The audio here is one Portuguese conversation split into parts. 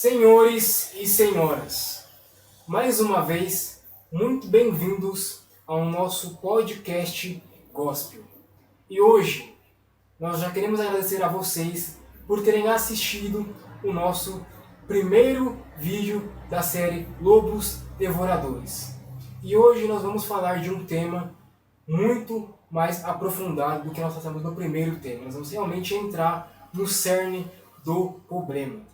Senhores e senhoras, mais uma vez, muito bem-vindos ao nosso podcast Gospel. E hoje, nós já queremos agradecer a vocês por terem assistido o nosso primeiro vídeo da série Lobos Devoradores. E hoje nós vamos falar de um tema muito mais aprofundado do que nós tratamos no primeiro tema. Nós vamos realmente entrar no cerne do problema.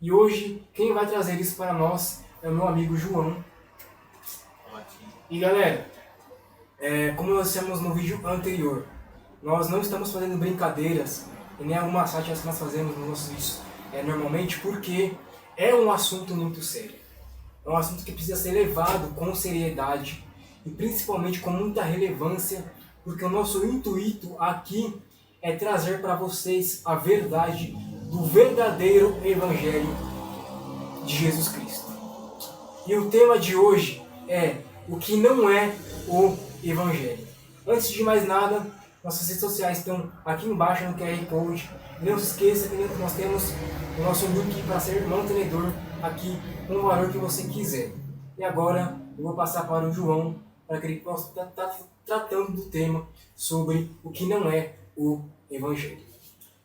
E hoje, quem vai trazer isso para nós é o meu amigo João. E galera, como nós dissemos no vídeo anterior, nós não estamos fazendo brincadeiras e nem algumas sátiras que nós fazemos nos nossos vídeos normalmente, porque é um assunto muito sério. É um assunto que precisa ser levado com seriedade e principalmente com muita relevância, porque o nosso intuito aqui é trazer para vocês a verdade do verdadeiro Evangelho de Jesus Cristo. E o tema de hoje é o que não é o Evangelho. Antes de mais nada, nossas redes sociais estão aqui embaixo no QR Code. Não se esqueça que nós temos o nosso link para ser mantenedor aqui com o valor que você quiser. E agora eu vou passar para o João para que ele possa estar tratando do tema sobre o que não é o Evangelho.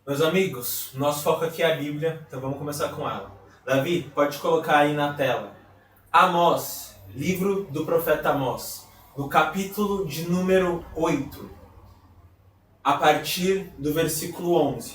Meus amigos, nosso foco aqui é a Bíblia, então vamos começar com ela. Davi, pode colocar aí na tela. Amós, livro do profeta Amós, no capítulo de número 8, a partir do versículo 11.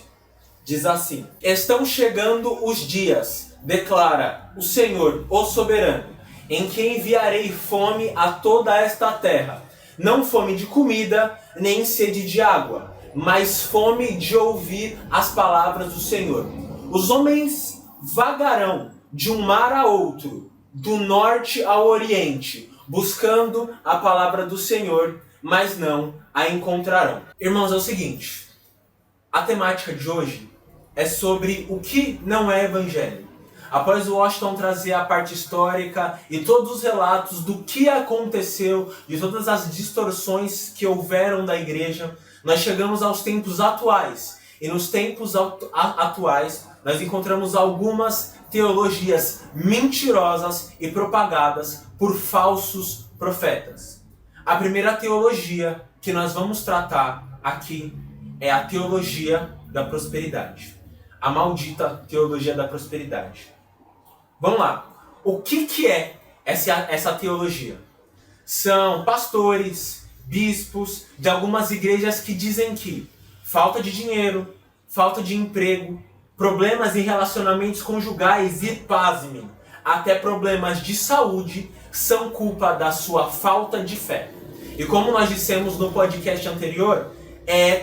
Diz assim: Estão chegando os dias, declara o Senhor, o soberano, em que enviarei fome a toda esta terra. Não fome de comida, nem sede de água, mas fome de ouvir as palavras do Senhor. Os homens vagarão de um mar a outro, do norte ao oriente, buscando a palavra do Senhor, mas não a encontrarão. Irmãos, é o seguinte, a temática de hoje é sobre o que não é evangelho. Após o Washington trazer a parte histórica e todos os relatos do que aconteceu, de todas as distorções que houveram da igreja, nós chegamos aos tempos atuais. E nos tempos atuais, nós encontramos algumas teologias mentirosas e propagadas por falsos profetas. A primeira teologia que nós vamos tratar aqui é a teologia da prosperidade. A maldita teologia da prosperidade. Vamos lá. O que é essa teologia? São pastores, bispos de algumas igrejas que dizem que falta de dinheiro, falta de emprego, problemas em relacionamentos conjugais e, pasmem, até problemas de saúde são culpa da sua falta de fé. E como nós dissemos no podcast anterior,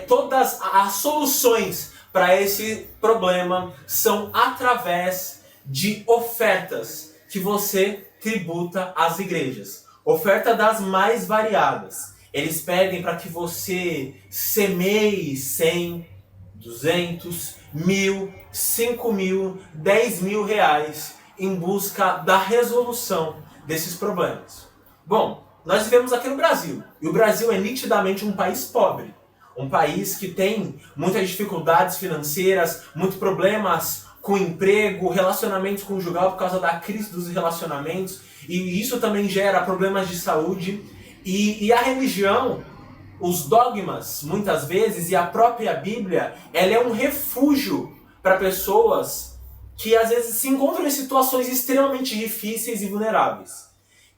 todas as soluções para esse problema são através de ofertas que você tributa às igrejas. Oferta das mais variadas. Eles pedem para que você semeie 100, 200, 1.000, 5.000, 10.000 reais em busca da resolução desses problemas. Bom, nós vivemos aqui no Brasil. E o Brasil é nitidamente um país pobre. Um país que tem muitas dificuldades financeiras, muitos problemas com emprego, relacionamentos conjugal por causa da crise dos relacionamentos. E isso também gera problemas de saúde. E a religião, os dogmas, muitas vezes, e a própria Bíblia, ela é um refúgio para pessoas que às vezes se encontram em situações extremamente difíceis e vulneráveis.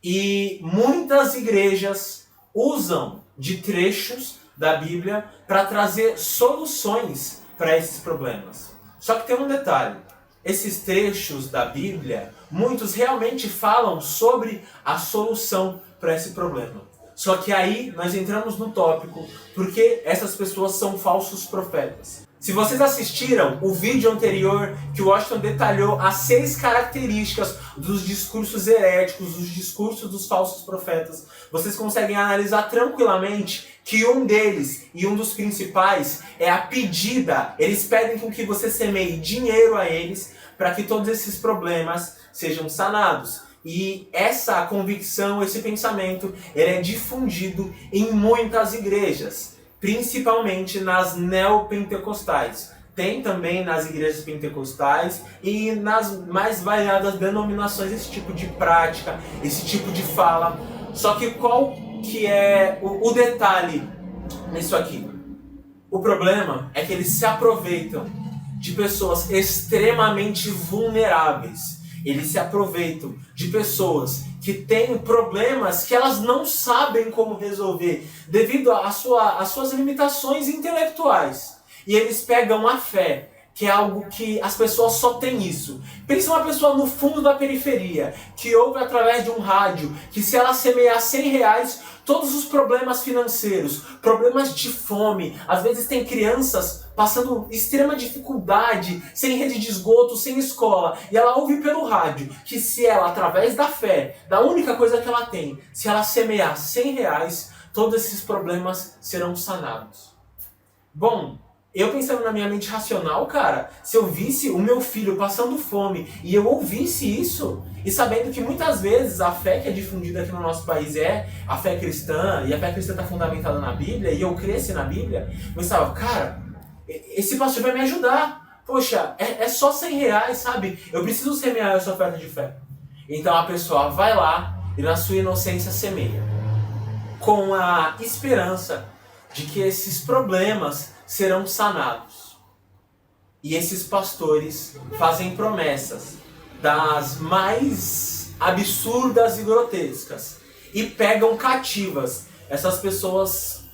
E muitas igrejas usam de trechos da Bíblia para trazer soluções para esses problemas. Só que tem um detalhe. Esses trechos da Bíblia, muitos realmente falam sobre a solução para esse problema. Só que aí nós entramos no tópico porque essas pessoas são falsos profetas. Se vocês assistiram o vídeo anterior que o Washington detalhou as 6 características dos discursos heréticos, dos discursos dos falsos profetas, vocês conseguem analisar tranquilamente que um deles, e um dos principais, é a pedida. Eles pedem com que você semeie dinheiro a eles para que todos esses problemas sejam sanados. E essa convicção, esse pensamento, ele é difundido em muitas igrejas, principalmente nas neopentecostais. tem também nas igrejas pentecostais e nas mais variadas denominações esse tipo de prática, esse tipo de fala. Só que qual que é o detalhe nisso aqui? O problema é que eles se aproveitam de pessoas extremamente vulneráveis. Eles se aproveitam de pessoas que têm problemas que elas não sabem como resolver devido às suas limitações intelectuais. E eles pegam a fé, que é algo que as pessoas só têm isso. Pensa uma pessoa no fundo da periferia, que ouve através de um rádio, que se ela semear R$100, todos os problemas financeiros, problemas de fome, às vezes tem crianças passando extrema dificuldade, sem rede de esgoto, sem escola, e ela ouve pelo rádio que se ela, através da fé, da única coisa que ela tem, se ela semear R$100, todos esses problemas serão sanados. Bom, eu pensando na minha mente racional, cara, se eu visse o meu filho passando fome e eu ouvisse isso, e sabendo que muitas vezes a fé que é difundida aqui no nosso país é a fé cristã, e a fé cristã está fundamentada na Bíblia, e eu cresci na Bíblia, eu pensava, cara, esse pastor vai me ajudar. Poxa, é só R$100, sabe? Eu preciso semear essa oferta de fé. Então a pessoa vai lá e na sua inocência semeia, com a esperança de que esses problemas serão sanados. E esses pastores fazem promessas das mais absurdas e grotescas e pegam cativas essas pessoas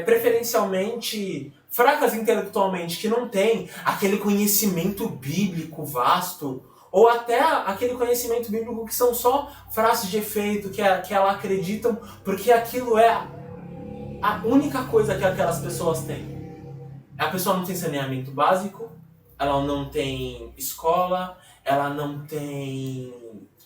preferencialmente fracas intelectualmente, que não têm aquele conhecimento bíblico vasto, ou até aquele conhecimento bíblico que são só frases de efeito que elas acreditam porque aquilo é a única coisa que aquelas pessoas têm. A pessoa não tem saneamento básico, ela não tem escola, ela não tem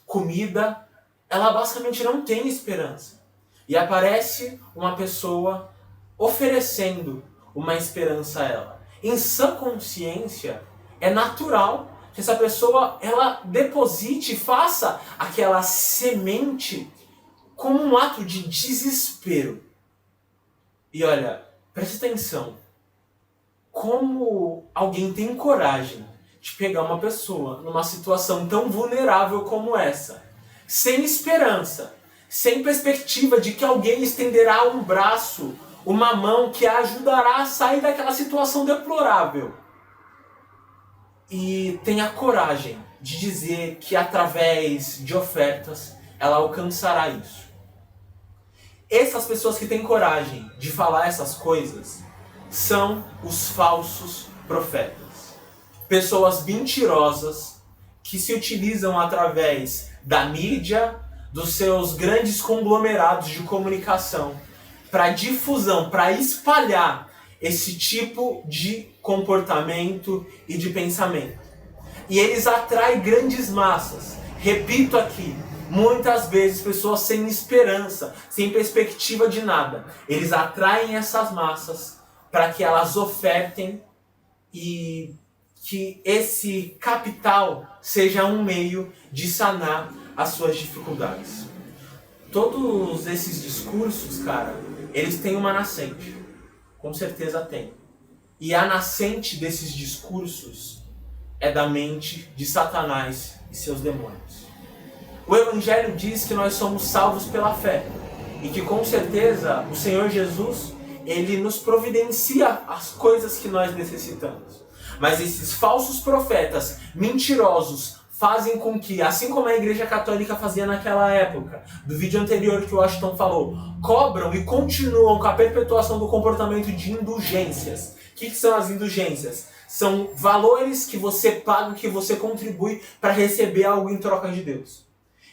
comida, ela basicamente não tem esperança. E aparece uma pessoa oferecendo uma esperança a ela. Em sã consciência, é natural que essa pessoa ela deposite, faça aquela semente como um ato de desespero. E olha, preste atenção. Como alguém tem coragem de pegar uma pessoa numa situação tão vulnerável como essa, sem esperança, sem perspectiva de que alguém estenderá um braço, uma mão que a ajudará a sair daquela situação deplorável, e tem a coragem de dizer que através de ofertas ela alcançará isso. Essas pessoas que têm coragem de falar essas coisas são os falsos profetas. Pessoas mentirosas que se utilizam através da mídia, dos seus grandes conglomerados de comunicação, para difusão, para espalhar esse tipo de comportamento e de pensamento. E eles atraem grandes massas. Repito aqui, muitas vezes pessoas sem esperança, sem perspectiva de nada. Eles atraem essas massas para que elas ofertem e que esse capital seja um meio de sanar as suas dificuldades. Todos esses discursos, cara, eles têm uma nascente. Com certeza tem. E a nascente desses discursos é da mente de Satanás e seus demônios. O Evangelho diz que nós somos salvos pela fé. E que com certeza o Senhor Jesus, Ele nos providencia as coisas que nós necessitamos. Mas esses falsos profetas mentirosos fazem com que, assim como a Igreja Católica fazia naquela época, do vídeo anterior que o Washington falou, cobram e continuam com a perpetuação do comportamento de indulgências. O que são as indulgências? São valores que você paga, que você contribui para receber algo em troca de Deus.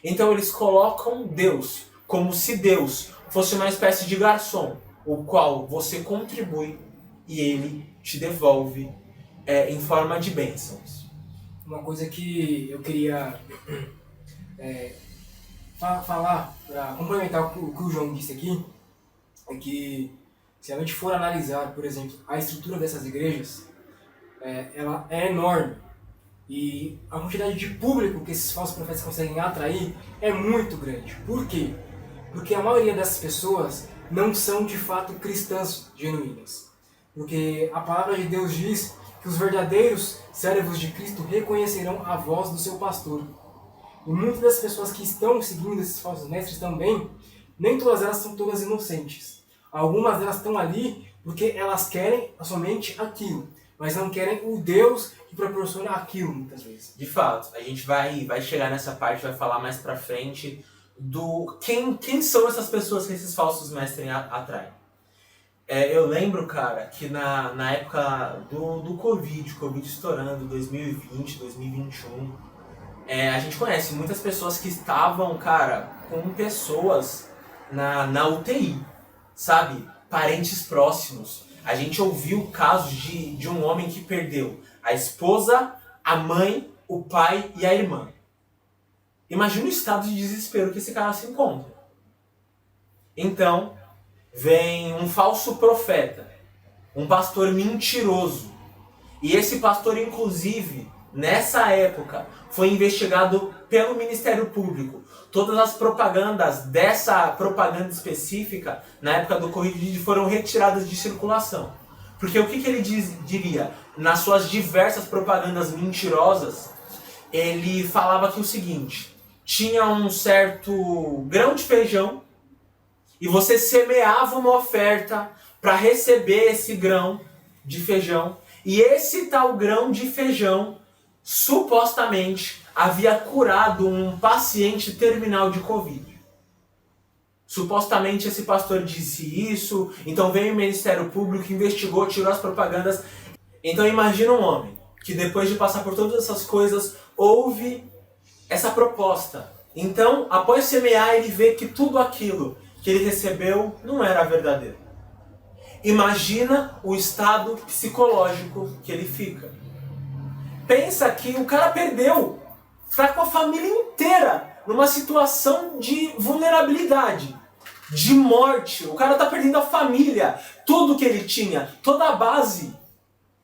Então eles colocam Deus como se Deus fosse uma espécie de garçom, o qual você contribui e ele te devolve em forma de bênçãos. Uma coisa que eu queria falar, para complementar o que o João disse aqui, é que se a gente for analisar, por exemplo, a estrutura dessas igrejas, ela é enorme. E a quantidade de público que esses falsos profetas conseguem atrair é muito grande. Por quê? Porque a maioria dessas pessoas não são de fato cristãs genuínas. Porque a palavra de Deus diz que os verdadeiros servos de Cristo reconhecerão a voz do seu pastor. E muitas das pessoas que estão seguindo esses falsos mestres também, nem todas elas são todas inocentes. Algumas delas estão ali porque elas querem somente aquilo, mas não querem o Deus que proporciona aquilo muitas vezes. De fato, a gente vai chegar nessa parte, vai falar mais pra frente do quem são essas pessoas que esses falsos mestres atraem. Eu lembro, cara, que na época do Covid estourando, 2020, 2021, a gente conhece muitas pessoas que estavam, cara, com pessoas na UTI, sabe? Parentes próximos. A gente ouviu casos de um homem que perdeu a esposa, a mãe, o pai e a irmã. Imagina o estado de desespero que esse cara se encontra. Então, vem um falso profeta, um pastor mentiroso. E esse pastor, inclusive, nessa época, foi investigado pelo Ministério Público. Todas as propagandas dessa propaganda específica, na época do Covid, foram retiradas de circulação. Porque o que ele diria? Nas suas diversas propagandas mentirosas, ele falava que o seguinte: tinha um certo grão de feijão e você semeava uma oferta para receber esse grão de feijão, e esse tal grão de feijão supostamente havia curado um paciente terminal de Covid. Supostamente esse pastor disse isso, então veio o Ministério Público, investigou, tirou as propagandas. Então imagina um homem que depois de passar por todas essas coisas, ouve essa proposta. Então, após semear, ele vê que tudo aquilo que ele recebeu não era verdadeiro. Imagina o estado psicológico que ele fica. Pensa que o cara perdeu, está com a família inteira numa situação de vulnerabilidade, de morte. O cara está perdendo a família, tudo que ele tinha, toda a base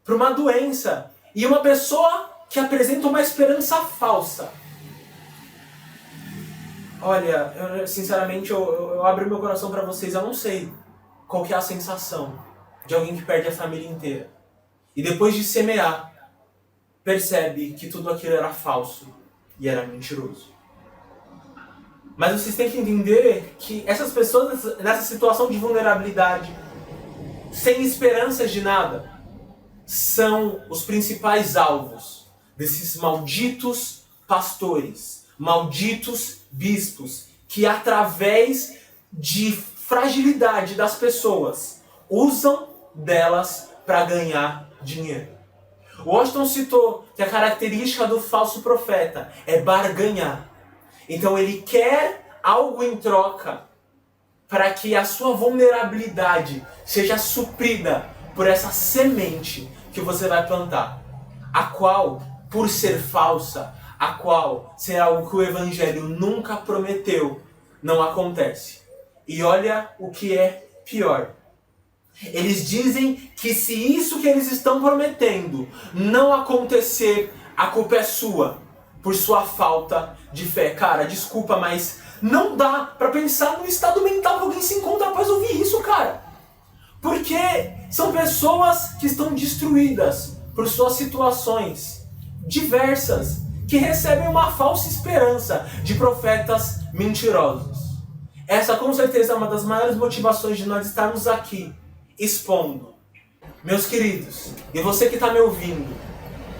para uma doença. E uma pessoa que apresenta uma esperança falsa. Olha, sinceramente, eu abro meu coração para vocês, eu não sei qual que é a sensação de alguém que perde a família inteira. E depois de semear, percebe que tudo aquilo era falso e era mentiroso. Mas vocês têm que entender que essas pessoas nessa situação de vulnerabilidade, sem esperanças de nada, são os principais alvos desses malditos pastores, malditos bispos, que através de fragilidade das pessoas, usam delas para ganhar dinheiro. Washington citou que a característica do falso profeta é barganhar. Então ele quer algo em troca para que a sua vulnerabilidade seja suprida por essa semente que você vai plantar, a qual, por ser falsa, a qual ser algo que o Evangelho nunca prometeu, não acontece. E olha o que é pior. Eles dizem que se isso que eles estão prometendo não acontecer, a culpa é sua, por sua falta de fé. Cara, desculpa, mas não dá pra pensar no estado mental que alguém se encontra após ouvir isso, cara. Porque são pessoas que estão destruídas por suas situações diversas, que recebem uma falsa esperança de profetas mentirosos. Essa com certeza é uma das maiores motivações de nós estarmos aqui expondo. Meus queridos, e você que está me ouvindo,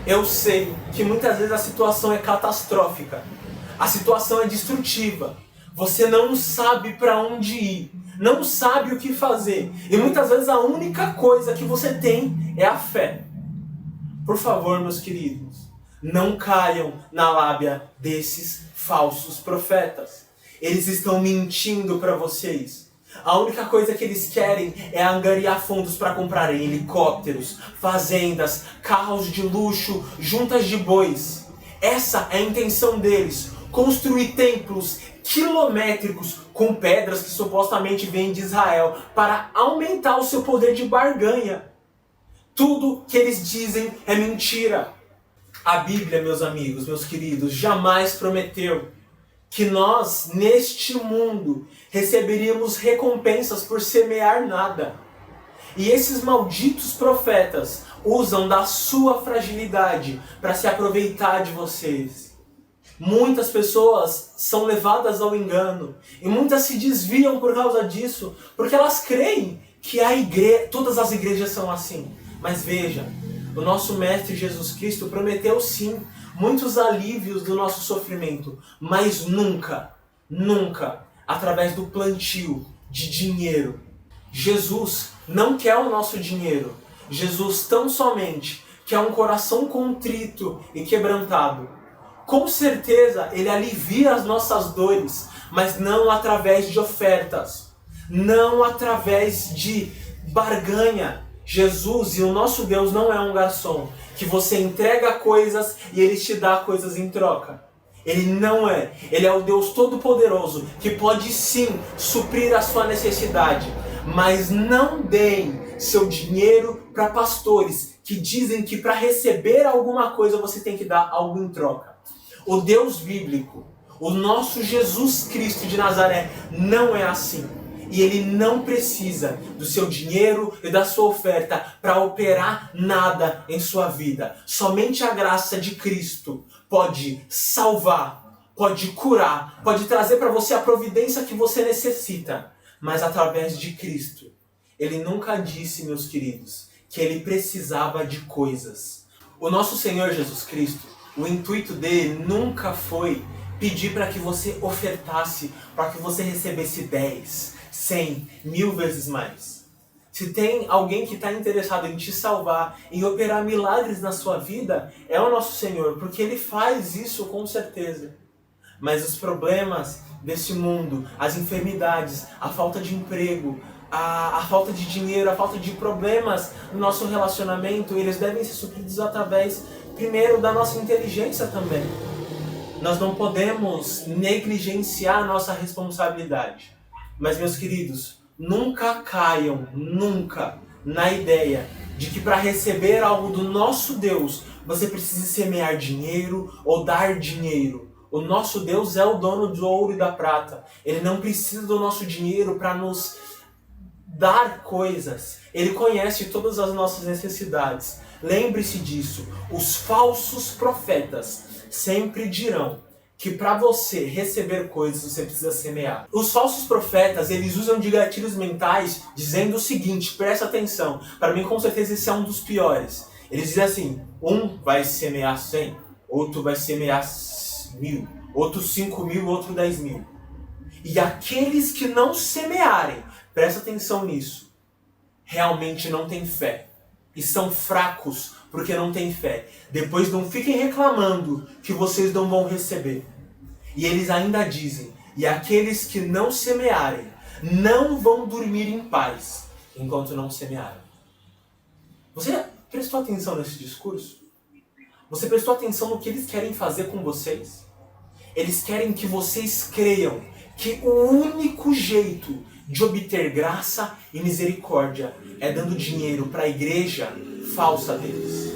eu sei que muitas vezes a situação é catastrófica, a situação é destrutiva, você não sabe para onde ir, não sabe o que fazer, e muitas vezes a única coisa que você tem é a fé. Por favor, meus queridos, não caiam na lábia desses falsos profetas. Eles estão mentindo para vocês. A única coisa que eles querem é angariar fundos para comprarem helicópteros, fazendas, carros de luxo, juntas de bois. Essa é a intenção deles. Construir templos quilométricos com pedras que supostamente vêm de Israel para aumentar o seu poder de barganha. Tudo que eles dizem é mentira. A Bíblia, meus amigos, meus queridos, jamais prometeu que nós, neste mundo, receberíamos recompensas por semear nada. E esses malditos profetas usam da sua fragilidade para se aproveitar de vocês. Muitas pessoas são levadas ao engano e muitas se desviam por causa disso, porque elas creem que todas as igrejas são assim. Mas veja, o nosso Mestre Jesus Cristo prometeu sim muitos alívios do nosso sofrimento, mas nunca, nunca através do plantio de dinheiro. Jesus não quer o nosso dinheiro. Jesus tão somente quer um coração contrito e quebrantado. Com certeza Ele alivia as nossas dores, mas não através de ofertas, não através de barganha. Jesus e o nosso Deus não é um garçom que você entrega coisas e Ele te dá coisas em troca. Ele não é. Ele é o Deus Todo-Poderoso que pode sim suprir a sua necessidade. Mas não deem seu dinheiro para pastores que dizem que para receber alguma coisa você tem que dar algo em troca. O Deus bíblico, o nosso Jesus Cristo de Nazaré, não é assim. E Ele não precisa do seu dinheiro e da sua oferta para operar nada em sua vida. Somente a graça de Cristo pode salvar, pode curar, pode trazer para você a providência que você necessita. Mas através de Cristo. Ele nunca disse, meus queridos, que Ele precisava de coisas. O nosso Senhor Jesus Cristo, o intuito dele nunca foi pedir para que você ofertasse, para que você recebesse 10, 100, 1000 vezes mais. Se tem alguém que está interessado em te salvar, em operar milagres na sua vida, é o nosso Senhor, porque Ele faz isso com certeza. Mas os problemas desse mundo, as enfermidades, a falta de emprego, a falta de dinheiro, a falta de problemas no nosso relacionamento, eles devem ser supridos através, primeiro, da nossa inteligência também. Nós não podemos negligenciar a nossa responsabilidade. Mas, meus queridos, nunca caiam, nunca, na ideia de que para receber algo do nosso Deus, você precisa semear dinheiro ou dar dinheiro. O nosso Deus é o dono do ouro e da prata. Ele não precisa do nosso dinheiro para nos dar coisas. Ele conhece todas as nossas necessidades. Lembre-se disso. Os falsos profetas sempre dirão que para você receber coisas você precisa semear. Os falsos profetas, eles usam de gatilhos mentais dizendo o seguinte, presta atenção. Para mim, com certeza, esse é um dos piores. Eles dizem assim, um vai semear 100, outro vai semear 1000, outro 5.000, outro 10.000. E aqueles que não semearem, presta atenção nisso, realmente não têm fé. E são fracos porque não têm fé. Depois não fiquem reclamando que vocês não vão receber. E eles ainda dizem, e aqueles que não semearem, não vão dormir em paz, enquanto não semearem. Você prestou atenção nesse discurso? Você prestou atenção no que eles querem fazer com vocês? Eles querem que vocês creiam que o único jeito de obter graça e misericórdia é dando dinheiro para a igreja falsa deles.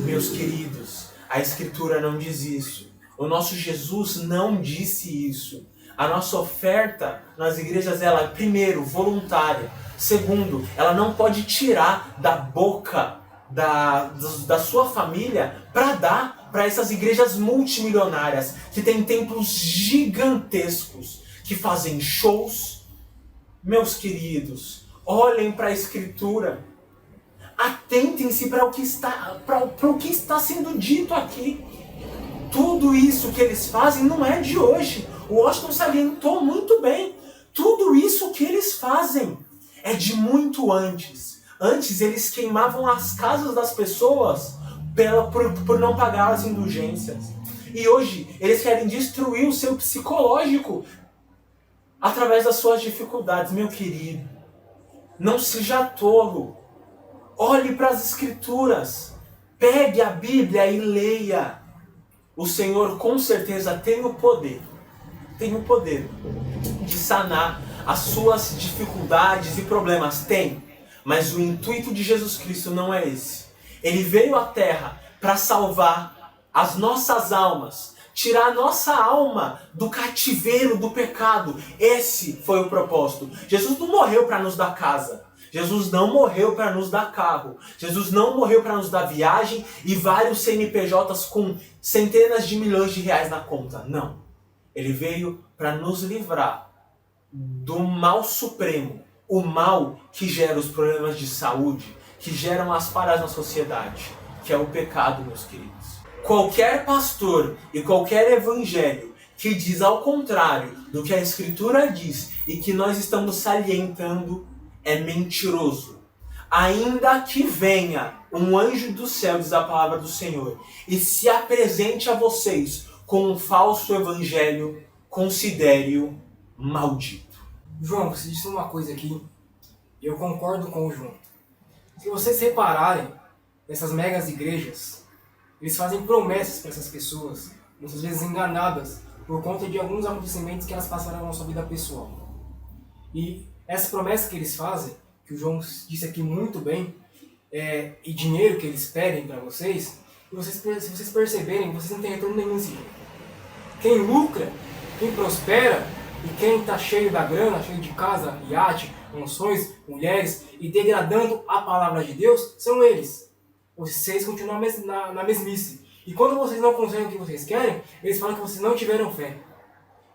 Meus queridos, a Escritura não diz isso. O nosso Jesus não disse isso. A nossa oferta nas igrejas, ela é, primeiro, voluntária. Segundo, ela não pode tirar da boca da sua família para dar para essas igrejas multimilionárias que têm templos gigantescos, que fazem shows. Meus queridos, olhem para a Escritura. Atentem-se para o que está sendo dito aqui. Tudo isso que eles fazem não é de hoje. O Washington salientou muito bem. Tudo isso que eles fazem é de muito antes. Antes eles queimavam as casas das pessoas por não pagar as indulgências. E hoje eles querem destruir o seu psicológico através das suas dificuldades. Meu querido, não seja tolo. Olhe para as Escrituras. Pegue a Bíblia e leia. O Senhor com certeza tem o poder de sanar as suas dificuldades e problemas. Tem. Mas o intuito de Jesus Cristo não é esse. Ele veio à Terra para salvar as nossas almas, tirar a nossa alma do cativeiro do pecado. Esse foi o propósito. Jesus não morreu para nos dar casa. Jesus não morreu para nos dar carro. Jesus não morreu para nos dar viagem e vários CNPJs com centenas de milhões de reais na conta. Não. Ele veio para nos livrar do mal supremo. O mal que gera os problemas de saúde, que geram as falhas na sociedade, que é o pecado, meus queridos. Qualquer pastor e qualquer evangelho que diz ao contrário do que a Escritura diz e que nós estamos salientando é mentiroso. Ainda que venha um anjo do céu, diz a palavra do Senhor, e se apresente a vocês com um falso evangelho, considere-o maldito. João, você disse uma coisa aqui, e eu concordo com o João. Se vocês repararem, nessas megas igrejas, eles fazem promessas para essas pessoas, muitas vezes enganadas, por conta de alguns acontecimentos que elas passaram na sua vida pessoal. E essa promessa que eles fazem, que o João disse aqui muito bem, e dinheiro que eles pedem para vocês, se vocês perceberem, vocês não têm retorno nenhum nesse dinheiro. Quem lucra, quem prospera, e quem está cheio da grana, cheio de casa, iate, mansões, mulheres, e degradando a palavra de Deus, são eles. Vocês continuam na mesmice. E quando vocês não conseguem o que vocês querem, eles falam que vocês não tiveram fé.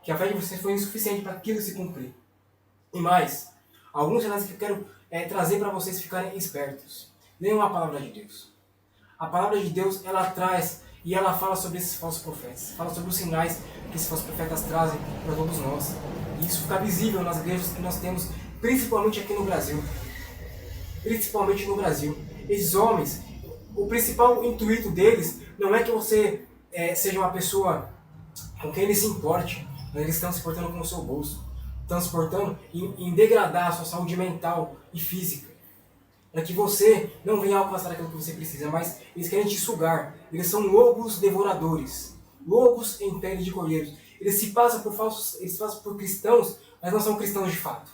Que a fé de vocês foi insuficiente para aquilo se cumprir. E mais, alguns sinais que eu quero trazer para vocês ficarem espertos. Leiam a palavra de Deus. A palavra de Deus, ela traz e ela fala sobre esses falsos profetas. Fala sobre os sinais que esses falsos profetas trazem para todos nós. E isso fica visível nas igrejas que nós temos, principalmente aqui no Brasil. Principalmente no Brasil. Esses homens, o principal intuito deles não é que você seja uma pessoa com quem eles se importe, mas eles estão se portando com o seu bolso. Estão se portando em degradar a sua saúde mental e física. Para que você não venha alcançar aquilo que você precisa, mas eles querem te sugar. Eles são lobos devoradores. Lobos em pele de cordeiros. Eles se passam por cristãos, mas não são cristãos de fato.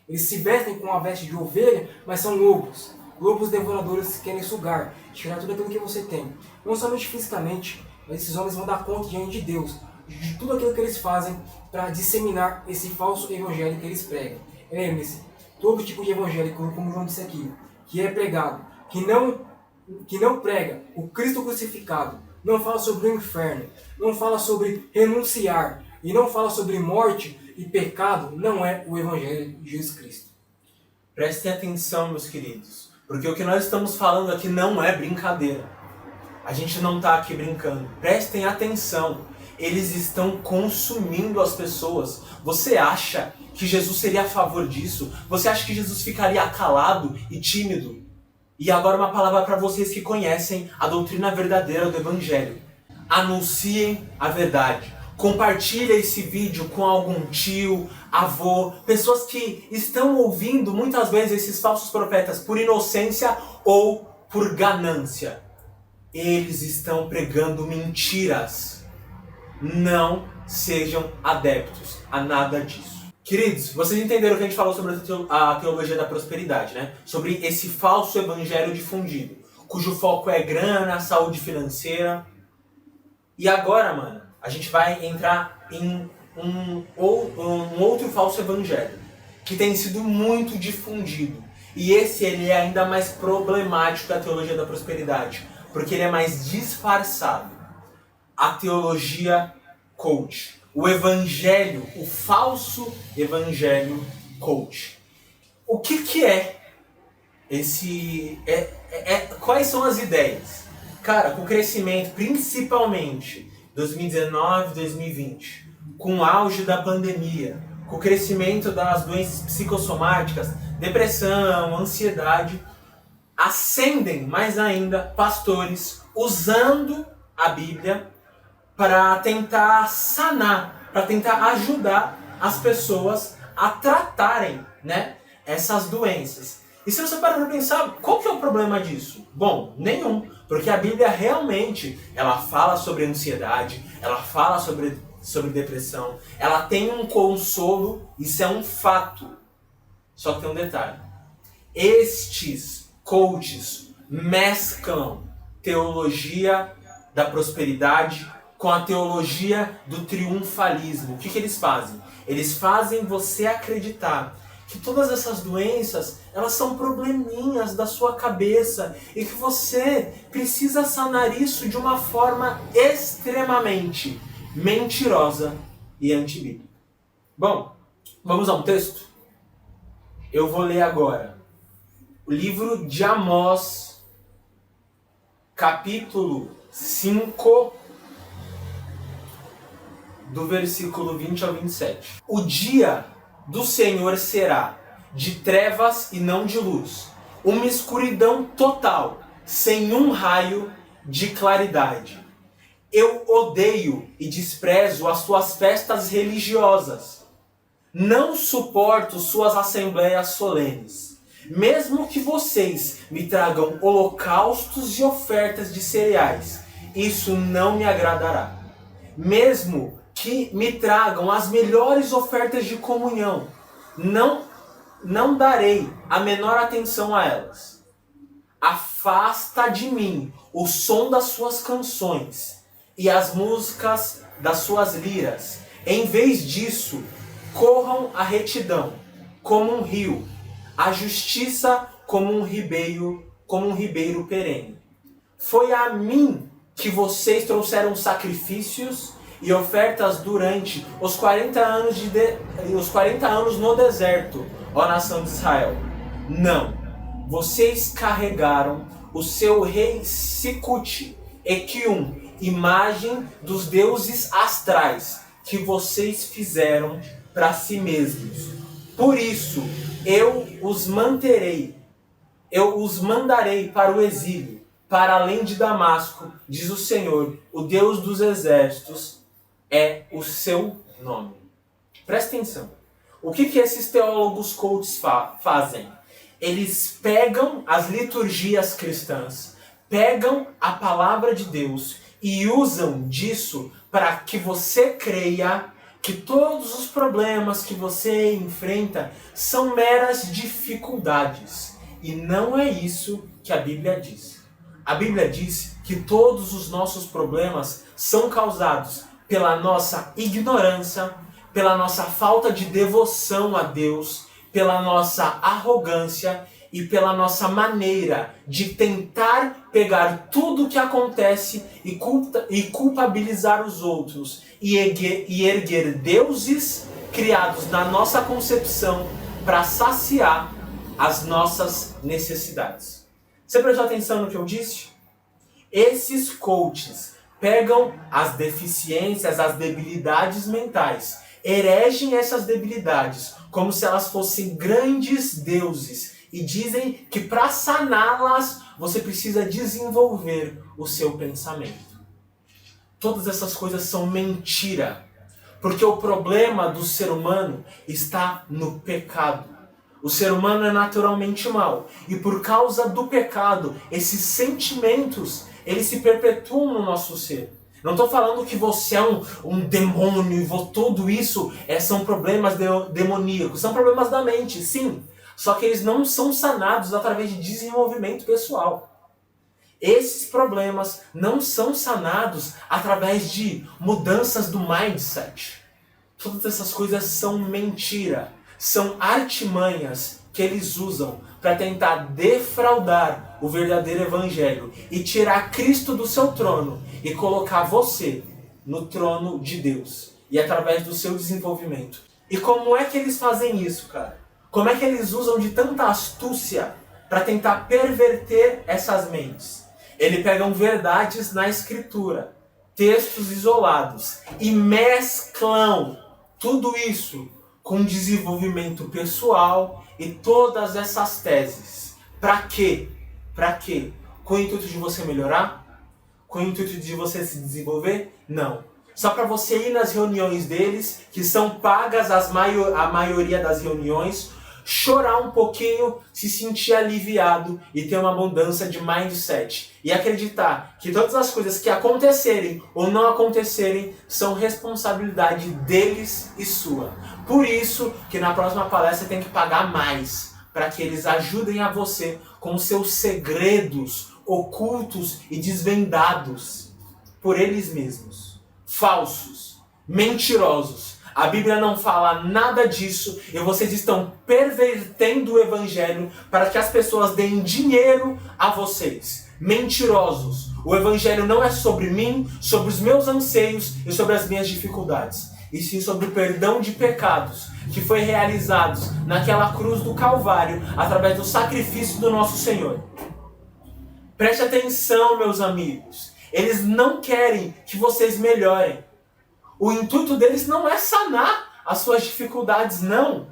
Eles se vestem com a veste de ovelha, mas são lobos. Lobos devoradores que querem sugar, tirar tudo aquilo que você tem. Não somente fisicamente, mas esses homens vão dar conta diante de Deus de tudo aquilo que eles fazem para disseminar esse falso evangelho que eles pregam. Lembre-se, todo tipo de evangelho, como o João disse aqui, que é pregado, que não prega o Cristo crucificado, não fala sobre o inferno, não fala sobre renunciar e não fala sobre morte e pecado, não é o evangelho de Jesus Cristo. Prestem atenção, meus queridos, porque o que nós estamos falando aqui não é brincadeira. A gente não está aqui brincando. Prestem atenção. Eles estão consumindo as pessoas. Você acha que Jesus seria a favor disso? Você acha que Jesus ficaria calado e tímido? E agora uma palavra para vocês que conhecem a doutrina verdadeira do Evangelho. Anunciem a verdade. Compartilhe esse vídeo com algum tio, avô, pessoas que estão ouvindo muitas vezes esses falsos profetas por inocência ou por ganância. Eles estão pregando mentiras. Não sejam adeptos a nada disso. Queridos, vocês entenderam o que a gente falou sobre a teologia da prosperidade, né? Sobre esse falso evangelho difundido, cujo foco é grana, saúde financeira. E agora, mano, a gente vai entrar em um outro falso evangelho, que tem sido muito difundido. E ele é ainda mais problemático que a teologia da prosperidade, porque ele é mais disfarçado. A teologia coach. O evangelho, o falso evangelho coach. O que é esse... quais são as ideias? Cara, com o crescimento, principalmente 2019, 2020, com o auge da pandemia, com o crescimento das doenças psicossomáticas, depressão, ansiedade, ascendem mais ainda pastores usando a Bíblia para tentar sanar, para tentar ajudar as pessoas a tratarem, né, essas doenças. E se você parar para pensar, qual que é o problema disso? Bom, nenhum, porque a Bíblia realmente, ela fala sobre ansiedade, ela fala sobre depressão, ela tem um consolo, isso é um fato. Só que tem um detalhe. Estes coaches mesclam teologia da prosperidade com a teologia do triunfalismo. O que eles fazem? Eles fazem você acreditar que todas essas doenças, elas são probleminhas da sua cabeça e que você precisa sanar isso de uma forma extremamente mentirosa e antibíblica. Bom, vamos a um texto? Eu vou ler agora o livro de Amós, capítulo 5, do versículo 20 ao 27. O dia do Senhor será de trevas e não de luz, uma escuridão total, sem um raio de claridade. Eu odeio e desprezo as suas festas religiosas. Não suporto suas assembleias solenes. Mesmo que vocês me tragam holocaustos e ofertas de cereais, isso não me agradará. Mesmo que me tragam as melhores ofertas de comunhão, não darei a menor atenção a elas. Afasta de mim o som das suas canções e as músicas das suas liras. Em vez disso, corram a retidão como um rio, a justiça como um ribeiro perene. Foi a mim que vocês trouxeram sacrifícios e ofertas durante os 40 anos no deserto, ó nação de Israel. Não, vocês carregaram o seu rei Sicuti, Equium, imagem dos deuses astrais que vocês fizeram para si mesmos. Por isso, eu os mandarei para o exílio, para além de Damasco, diz o Senhor, o Deus dos exércitos, é o seu nome. Presta atenção. O que esses teólogos cultos fazem? Eles pegam as liturgias cristãs, pegam a palavra de Deus e usam disso para que você creia que todos os problemas que você enfrenta são meras dificuldades. E não é isso que a Bíblia diz. A Bíblia diz que todos os nossos problemas são causados pela nossa ignorância, pela nossa falta de devoção a Deus, pela nossa arrogância e pela nossa maneira de tentar pegar tudo o que acontece e culpabilizar os outros e erguer deuses criados na nossa concepção para saciar as nossas necessidades. Você prestou atenção no que eu disse? Esses coaches pegam as deficiências, as debilidades mentais, eregem essas debilidades como se elas fossem grandes deuses e dizem que para saná-las você precisa desenvolver o seu pensamento. Todas essas coisas são mentira, porque o problema do ser humano está no pecado. O ser humano é naturalmente mau e por causa do pecado, esses sentimentos eles se perpetuam no nosso ser. Não estou falando que você é um demônio e tudo isso são problemas demoníacos. São problemas da mente, sim. Só que eles não são sanados através de desenvolvimento pessoal. Esses problemas não são sanados através de mudanças do mindset. Todas essas coisas são mentira. São artimanhas que eles usam para tentar defraudar o verdadeiro evangelho e tirar Cristo do seu trono e colocar você no trono de Deus e através do seu desenvolvimento. E como é que eles fazem isso, cara? Como é que eles usam de tanta astúcia para tentar perverter essas mentes? Eles pegam verdades na escritura, textos isolados e mesclam tudo isso com desenvolvimento pessoal e todas essas teses. Para quê? Para quê? Com o intuito de você melhorar? Com o intuito de você se desenvolver? Não. Só para você ir nas reuniões deles, que são pagas a maioria das reuniões, chorar um pouquinho, se sentir aliviado e ter uma abundância de mindset. E acreditar que todas as coisas que acontecerem ou não acontecerem são responsabilidade deles e sua. Por isso que na próxima palestra você tem que pagar mais, para que eles ajudem a você com seus segredos ocultos e desvendados por eles mesmos. Falsos, mentirosos, A Bíblia não fala nada disso e vocês estão pervertendo o evangelho para que as pessoas deem dinheiro a vocês. Mentirosos. O evangelho não é sobre mim, sobre os meus anseios e sobre as minhas dificuldades. E sim sobre o perdão de pecados que foi realizado naquela cruz do Calvário através do sacrifício do nosso Senhor. Preste atenção, meus amigos. Eles não querem que vocês melhorem. O intuito deles não é sanar as suas dificuldades, não.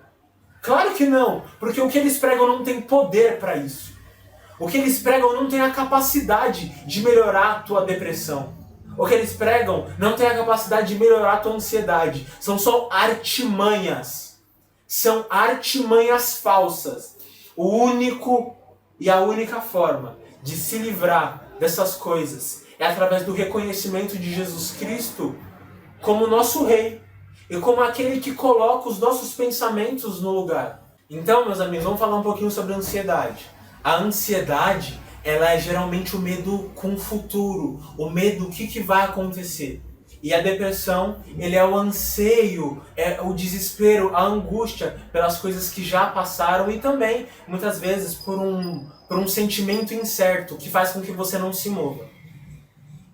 Claro que não, porque o que eles pregam não tem poder para isso. O que eles pregam não tem a capacidade de melhorar a tua depressão. O que eles pregam não tem a capacidade de melhorar a tua ansiedade. São só artimanhas. São artimanhas falsas. O único e a única forma de se livrar dessas coisas é através do reconhecimento de Jesus Cristo como nosso Rei e como aquele que coloca os nossos pensamentos no lugar. Então, meus amigos, vamos falar um pouquinho sobre a ansiedade. A ansiedade, ela é geralmente o medo com o futuro, o medo do que vai acontecer. E a depressão, ele é o anseio, é o desespero, a angústia pelas coisas que já passaram e também, muitas vezes, por um sentimento incerto que faz com que você não se mova.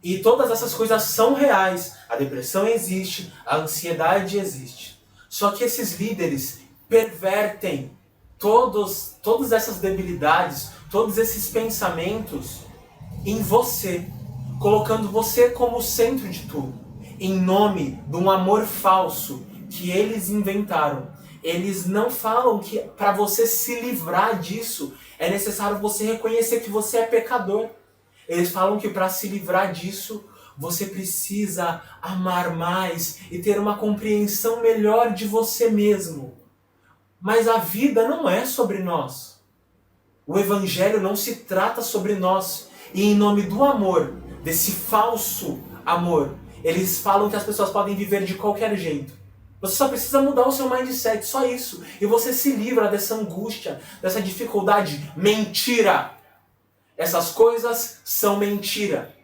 E todas essas coisas são reais. A depressão existe, a ansiedade existe. Só que esses líderes pervertem todas essas debilidades, todos esses pensamentos em você, colocando você como o centro de tudo, em nome de um amor falso que eles inventaram. Eles não falam que para você se livrar disso é necessário você reconhecer que você é pecador. Eles falam que para se livrar disso, você precisa amar mais e ter uma compreensão melhor de você mesmo. Mas a vida não é sobre nós. O Evangelho não se trata sobre nós. E em nome do amor, desse falso amor, eles falam que as pessoas podem viver de qualquer jeito. Você só precisa mudar o seu mindset, só isso. E você se livra dessa angústia, dessa dificuldade. Mentira! Essas coisas são mentira.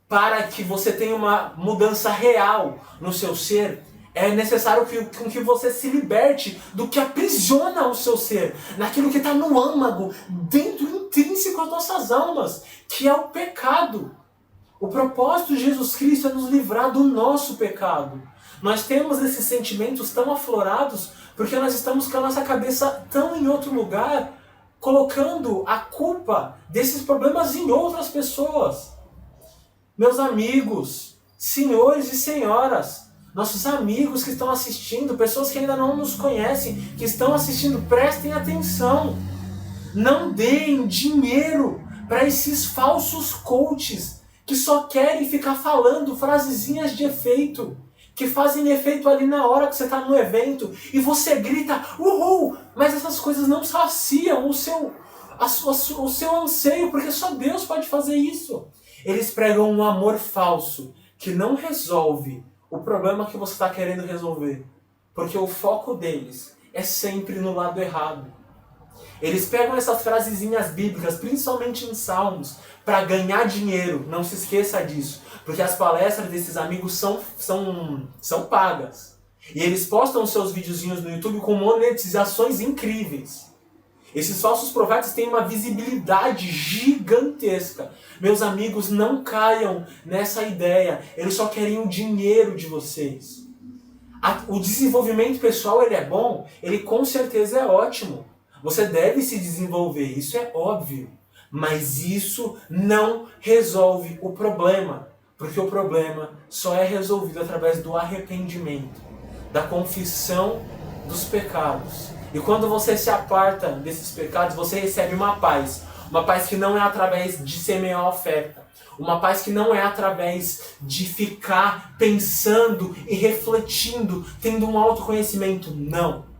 Para que você tenha uma mudança real no seu ser, é necessário que você se liberte do que aprisiona o seu ser, naquilo que está no âmago, dentro intrínseco das nossas almas, que é o pecado. O propósito de Jesus Cristo é nos livrar do nosso pecado. Nós temos esses sentimentos tão aflorados porque nós estamos com a nossa cabeça tão em outro lugar, colocando a culpa desses problemas em outras pessoas. Meus amigos, senhores e senhoras, nossos amigos que estão assistindo, pessoas que ainda não nos conhecem, que estão assistindo, prestem atenção. Não deem dinheiro para esses falsos coaches que só querem ficar falando frasezinhas de efeito, que fazem efeito ali na hora que você está no evento e você grita uhul, mas essas coisas não saciam o seu anseio, porque só Deus pode fazer isso. Eles pregam um amor falso que não resolve o problema que você está querendo resolver, porque o foco deles é sempre no lado errado. Eles pegam essas frasezinhas bíblicas, principalmente em Salmos, para ganhar dinheiro. Não se esqueça disso, porque as palestras desses amigos são pagas. E eles postam seus videozinhos no YouTube com monetizações incríveis. Esses falsos profetas têm uma visibilidade gigantesca. Meus amigos, não caiam nessa ideia. Eles só querem o dinheiro de vocês. O desenvolvimento pessoal, ele é bom? Ele com certeza é ótimo. Você deve se desenvolver, isso é óbvio. Mas isso não resolve o problema. Porque o problema só é resolvido através do arrependimento, da confissão dos pecados. E quando você se aparta desses pecados, você recebe uma paz. Uma paz que não é através de semear a oferta. Uma paz que não é através de ficar pensando e refletindo, tendo um autoconhecimento. Não.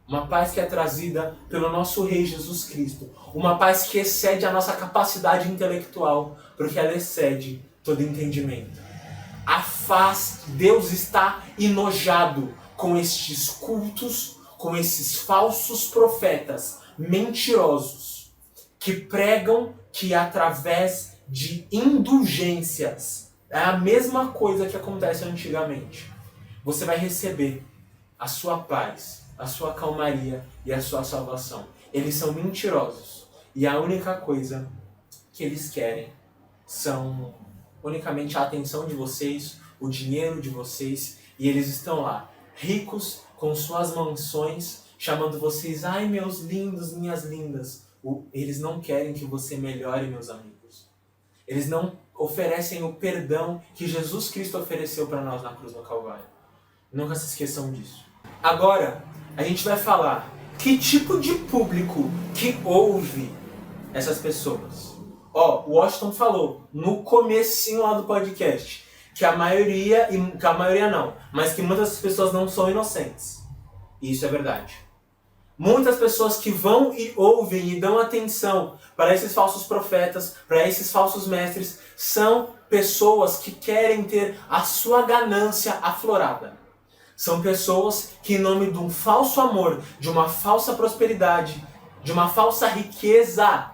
Uma paz que é trazida pelo nosso Rei Jesus Cristo. Uma paz que excede a nossa capacidade intelectual, porque ela excede todo entendimento. Deus está enojado com estes cultos, com esses falsos profetas mentirosos, que pregam que através de indulgências, é a mesma coisa que acontece antigamente. você vai receber a sua paz, a sua calmaria e a sua salvação. Eles são mentirosos e a única coisa que eles querem são unicamente a atenção de vocês, o dinheiro de vocês, e eles estão lá, ricos, com suas mansões, chamando vocês, ai meus lindos, minhas lindas. Eles não querem que você melhore, meus amigos. Eles não oferecem o perdão que Jesus Cristo ofereceu para nós na cruz do Calvário. Nunca se esqueçam disso. Agora, a gente vai falar que tipo de público que ouve essas pessoas. O Washington falou no comecinho lá do podcast que a maioria não, mas que muitas pessoas não são inocentes. E isso é verdade. Muitas pessoas que vão e ouvem e dão atenção para esses falsos profetas, para esses falsos mestres, são pessoas que querem ter a sua ganância aflorada. São pessoas que, em nome de um falso amor, de uma falsa prosperidade, de uma falsa riqueza,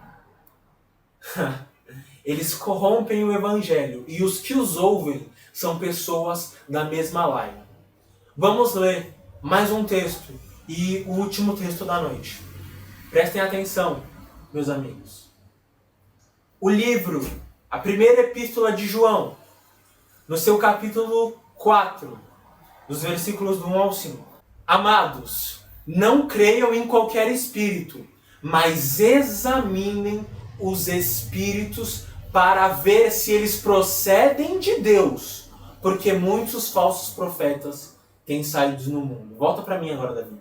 eles corrompem o evangelho. E os que os ouvem são pessoas da mesma laia. Vamos ler mais um texto e o último texto da noite. Prestem atenção, meus amigos. O livro, a primeira epístola de João, no seu capítulo 4, dos versículos do 1 ao 5. Amados, não creiam em qualquer espírito, mas examinem os espíritos para ver se eles procedem de Deus, porque muitos falsos profetas têm saído no mundo. Volta para mim agora, Davi.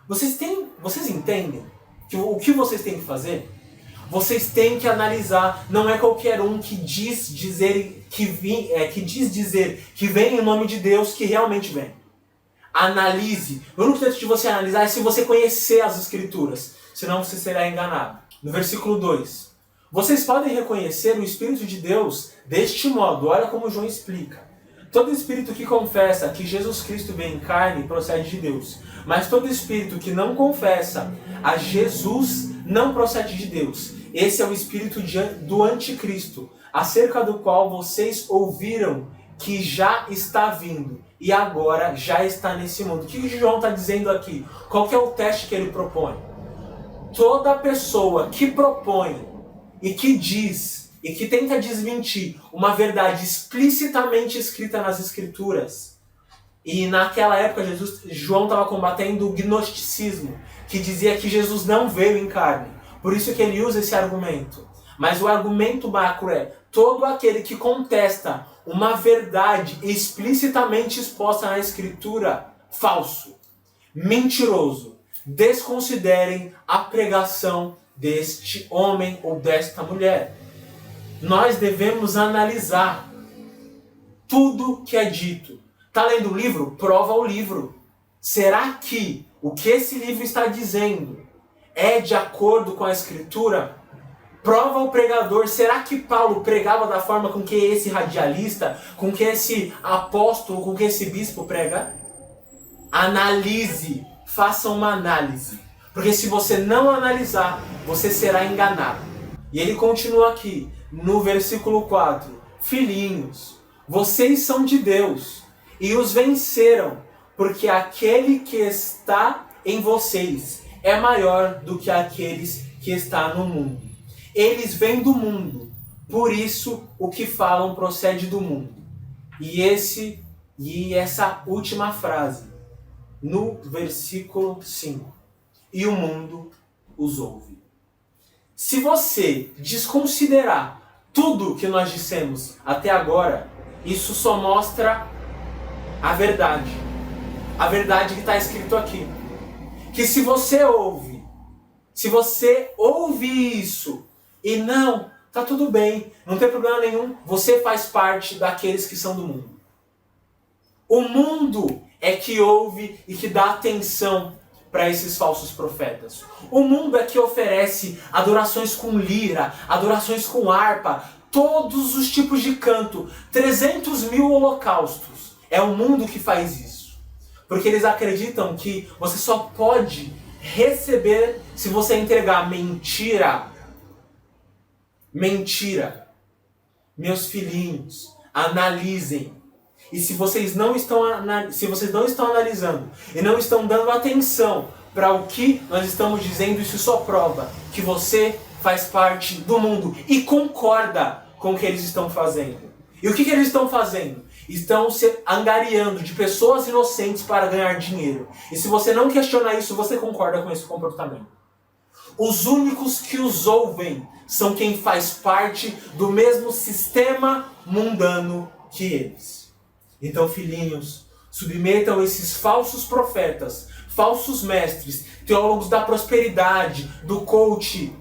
Vocês entendem que o que vocês têm que fazer? Vocês têm que analisar. Não é qualquer um que diz dizer que vem em nome de Deus que realmente vem. Analise. O único jeito de você analisar é se você conhecer as Escrituras. Senão você será enganado. No versículo 2. Vocês podem reconhecer o Espírito de Deus deste modo. Olha como João explica. Todo espírito que confessa que Jesus Cristo veio em carne procede de Deus. Mas todo espírito que não confessa a Jesus não procede de Deus. Esse é o espírito do anticristo, acerca do qual vocês ouviram que já está vindo e agora já está nesse mundo. O que João está dizendo aqui? Qual que é o teste que ele propõe? Toda pessoa que propõe e que diz e que tenta desmentir uma verdade explicitamente escrita nas Escrituras. E naquela época João estava combatendo o gnosticismo, que dizia que Jesus não veio em carne. Por isso que ele usa esse argumento. Mas o argumento macro é: todo aquele que contesta uma verdade explicitamente exposta na Escritura, falso, mentiroso. Desconsiderem a pregação deste homem ou desta mulher. Nós devemos analisar tudo que é dito. Está lendo o livro? Prova o livro. Será que o que esse livro está dizendo é de acordo com a Escritura? Prova o pregador. Será que Paulo pregava da forma com que esse radialista, com que esse apóstolo, com que esse bispo prega? Analise. Faça uma análise. Porque se você não analisar, você será enganado. E ele continua aqui, no versículo 4. Filhinhos, vocês são de Deus e os venceram, porque aquele que está em vocês é maior do que aqueles que está no mundo. Eles vêm do mundo, por isso o que falam procede do mundo. E essa última frase, no versículo 5. E o mundo os ouve. Se você desconsiderar tudo que nós dissemos até agora, isso só mostra a verdade. A verdade que está escrito aqui. Que se você ouve isso e não, tá tudo bem, não tem problema nenhum, você faz parte daqueles que são do mundo. O mundo é que ouve e que dá atenção para esses falsos profetas. O mundo é que oferece adorações com lira, adorações com harpa, todos os tipos de canto, 300 mil holocaustos. É o mundo que faz isso. Porque eles acreditam que você só pode receber se você entregar mentira. Mentira. Meus filhinhos, analisem. E se vocês não estão analisando e não estão dando atenção para o que nós estamos dizendo, isso só prova que você faz parte do mundo e concorda com o que eles estão fazendo. E o que eles estão fazendo? Estão se angariando de pessoas inocentes para ganhar dinheiro. E se você não questionar isso, você concorda com esse comportamento. Os únicos que os ouvem são quem faz parte do mesmo sistema mundano que eles. Então, filhinhos, submetam esses falsos profetas, falsos mestres, teólogos da prosperidade, do coach.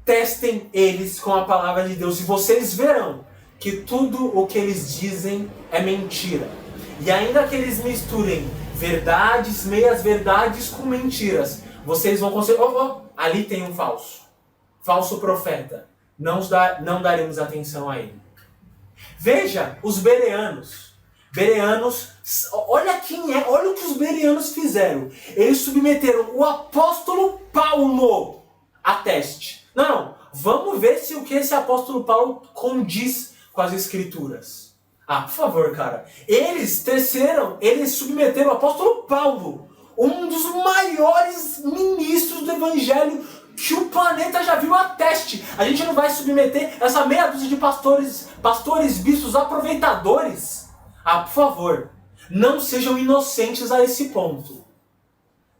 Testem eles com a palavra de Deus e vocês verão que tudo o que eles dizem é mentira. E ainda que eles misturem verdades, meias verdades com mentiras, vocês vão conseguir... ali tem um falso profeta. Não daremos atenção a ele. Veja os bereanos. Olha o que os bereanos fizeram. Eles submeteram o apóstolo Paulo a teste. Não, vamos ver se o que esse apóstolo Paulo condiz com as escrituras. Por favor, cara. Eles submeteram o apóstolo Paulo, um dos maiores ministros do evangelho que o planeta já viu, a teste. A gente não vai submeter essa meia dúzia de pastores, bispos, aproveitadores. Por favor, não sejam inocentes a esse ponto.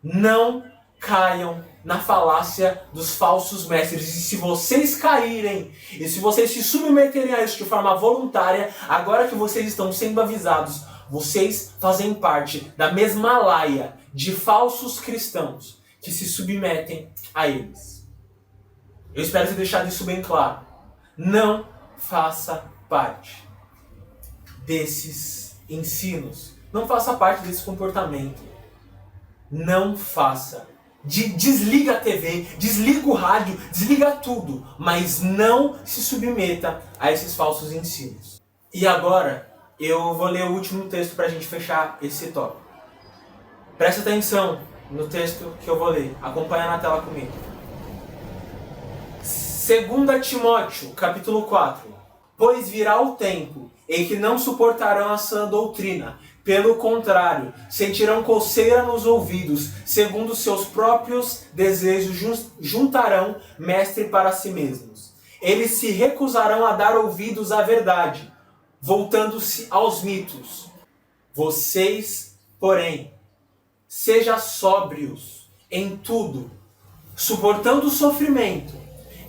Não caiam na falácia dos falsos mestres. E se vocês caírem, e se vocês se submeterem a isso de forma voluntária, agora que vocês estão sendo avisados, vocês fazem parte da mesma laia de falsos cristãos que se submetem a eles. Eu espero ter deixado isso bem claro. Não faça parte desses ensinos. Não faça parte desse comportamento. Não faça. Desliga a TV, desliga o rádio, desliga tudo. Mas não se submeta a esses falsos ensinos. E agora, eu vou ler o último texto para a gente fechar esse tópico. Presta atenção no texto que eu vou ler. Acompanha na tela comigo. 2 Timóteo, capítulo 4. Pois virá o tempo em que não suportarão a sã doutrina. Pelo contrário, sentirão coceira nos ouvidos, segundo seus próprios desejos juntarão mestre para si mesmos. Eles se recusarão a dar ouvidos à verdade, voltando-se aos mitos. Vocês, porém, sejam sóbrios em tudo, suportando o sofrimento,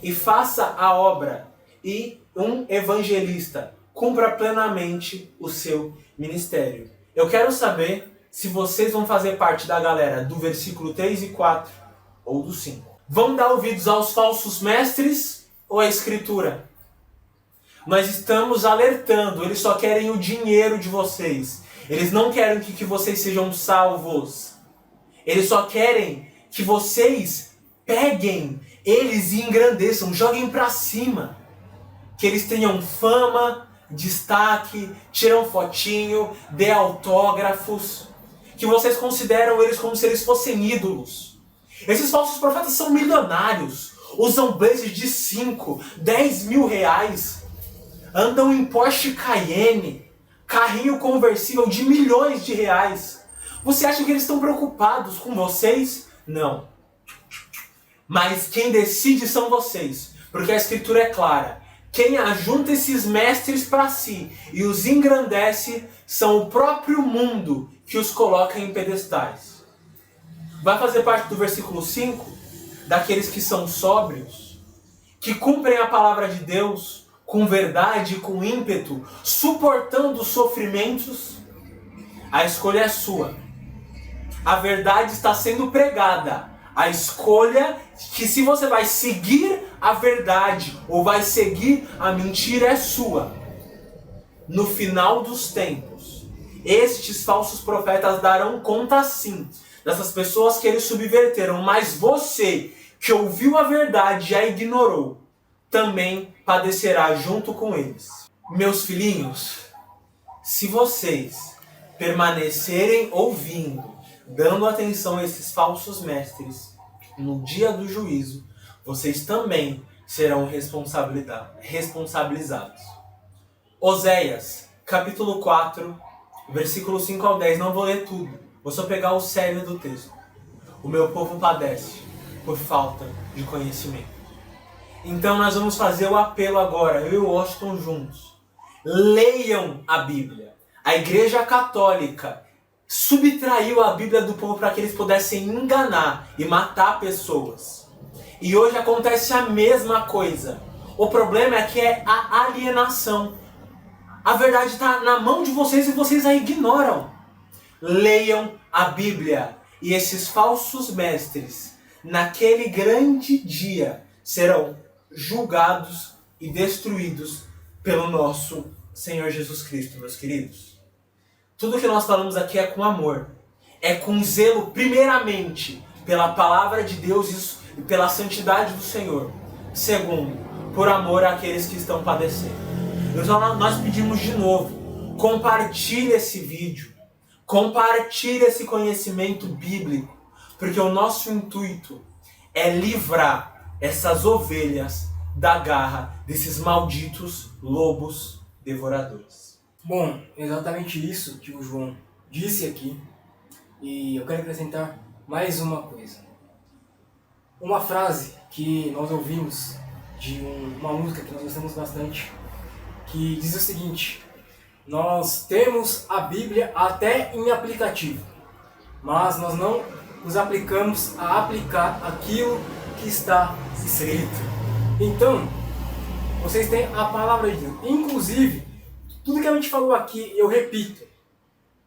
e faça a obra, e um evangelista cumpra plenamente o seu ministério. Eu quero saber se vocês vão fazer parte da galera do versículo 3 e 4 ou do 5. Vão dar ouvidos aos falsos mestres ou à escritura? Nós estamos alertando, eles só querem o dinheiro de vocês. Eles não querem que vocês sejam salvos. Eles só querem que vocês peguem eles e engrandeçam, joguem pra cima. Que eles tenham fama, destaque, tiram fotinho, dê autógrafos. Que vocês consideram eles como se eles fossem ídolos. Esses falsos profetas são milionários. Usam blazers de 5, 10 mil reais. Andam em Porsche Cayenne. Carrinho conversível de milhões de reais. Você acha que eles estão preocupados com vocês? Não. Mas quem decide são vocês. Porque a escritura é clara. Quem ajunta esses mestres para si e os engrandece são o próprio mundo que os coloca em pedestais. Vai fazer parte do versículo 5? Daqueles que são sóbrios, que cumprem a palavra de Deus com verdade e com ímpeto, suportando os sofrimentos. A escolha é sua. A verdade está sendo pregada. A escolha que se você vai seguir a verdade ou vai seguir a mentira é sua. No final dos tempos, estes falsos profetas darão conta sim dessas pessoas que eles subverteram, mas você que ouviu a verdade e a ignorou, também padecerá junto com eles. Meus filhinhos, se vocês permanecerem ouvindo, dando atenção a esses falsos mestres, no dia do juízo, vocês também serão responsabilizados. Oséias, capítulo 4, versículo 5 ao 10. Não vou ler tudo, vou só pegar o cerne do texto. O meu povo padece por falta de conhecimento. Então nós vamos fazer o apelo agora, eu e o Washington juntos. Leiam a Bíblia. A Igreja Católica subtraiu a Bíblia do povo para que eles pudessem enganar e matar pessoas. E hoje acontece a mesma coisa. O problema é que é a alienação. A verdade está na mão de vocês e vocês a ignoram. Leiam a Bíblia. E esses falsos mestres, naquele grande dia, serão julgados e destruídos pelo nosso Senhor Jesus Cristo, meus queridos. Tudo que nós falamos aqui é com amor. É com zelo, primeiramente, pela palavra de Deus e pela santidade do Senhor. Segundo, por amor àqueles que estão padecendo. Então nós pedimos de novo, compartilhe esse vídeo, compartilhe esse conhecimento bíblico, porque o nosso intuito é livrar essas ovelhas da garra desses malditos lobos devoradores. Bom, exatamente isso que o João disse aqui, e eu quero acrescentar mais uma coisa. Uma frase que nós ouvimos de uma música que nós gostamos bastante, que diz o seguinte: nós temos a Bíblia até em aplicativo, mas nós não nos aplicamos a aplicar aquilo que está escrito. Então, vocês têm a palavra de Deus. Inclusive, tudo que a gente falou aqui, eu repito,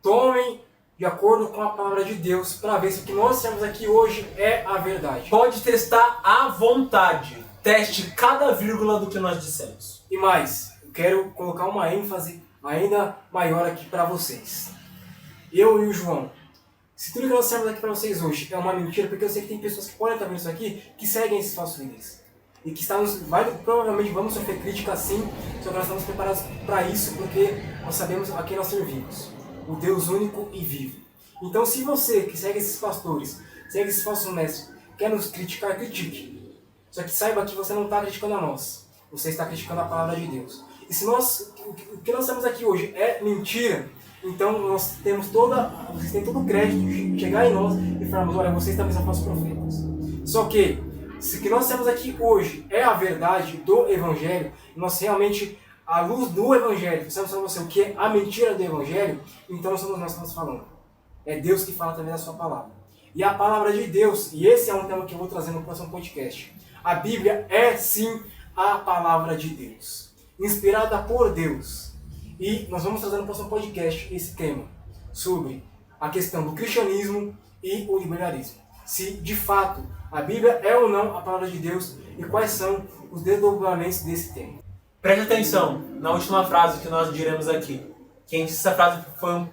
tomem de acordo com a palavra de Deus para ver se o que nós temos aqui hoje é a verdade. Pode testar à vontade. Teste cada vírgula do que nós dissemos. E mais, eu quero colocar uma ênfase ainda maior aqui para vocês. Eu e o João, se tudo que nós temos aqui para vocês hoje é uma mentira, porque eu sei que tem pessoas que podem estar vendo isso aqui, que seguem esses falsos líderes. E que provavelmente vamos sofrer crítica sim, só que nós estamos preparados para isso, porque nós sabemos a quem nós servimos. O Deus único e vivo. Então se você que segue esses pastores, segue esses falsos mestres, quer nos criticar, critique. Só que saiba que você não está criticando a nós. Você está criticando a palavra de Deus. E se o que nós temos aqui hoje é mentira, então nós temos vocês têm todo o crédito de chegar em nós e falarmos: olha, vocês também são falsos profetas. Só que, se o que nós temos aqui hoje é a verdade do Evangelho, nós realmente, à luz do Evangelho, precisamos saber você o que é a mentira do Evangelho, então nós somos nós que estamos falando. É Deus que fala também da sua palavra. E a palavra de Deus, e esse é um tema que eu vou trazer no próximo podcast, a Bíblia é sim a palavra de Deus, inspirada por Deus. E nós vamos trazer no próximo podcast esse tema, sobre a questão do cristianismo e o liberalismo. Se de fato a Bíblia é ou não a palavra de Deus e quais são os desdobramentos desse tema. Preste atenção na última frase que nós diremos aqui. Quem disse essa frase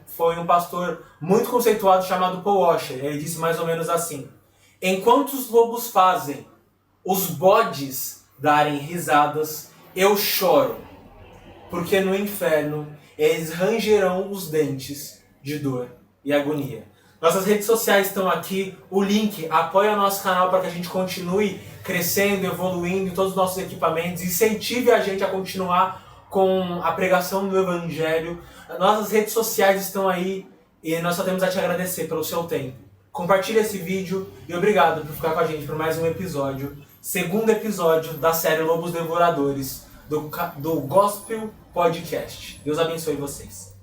foi um pastor muito conceituado chamado Paul Washer. Ele disse mais ou menos assim: enquanto os lobos fazem os bodes darem risadas, eu choro, porque no inferno eles rangerão os dentes de dor e agonia. Nossas redes sociais estão aqui, o link, apoia o nosso canal para que a gente continue crescendo, evoluindo em todos os nossos equipamentos, incentive a gente a continuar com a pregação do Evangelho. Nossas redes sociais estão aí e nós só temos a te agradecer pelo seu tempo. Compartilhe esse vídeo e obrigado por ficar com a gente por mais um episódio, segundo episódio da série Lobos Devoradores do Gospel Podcast. Deus abençoe vocês.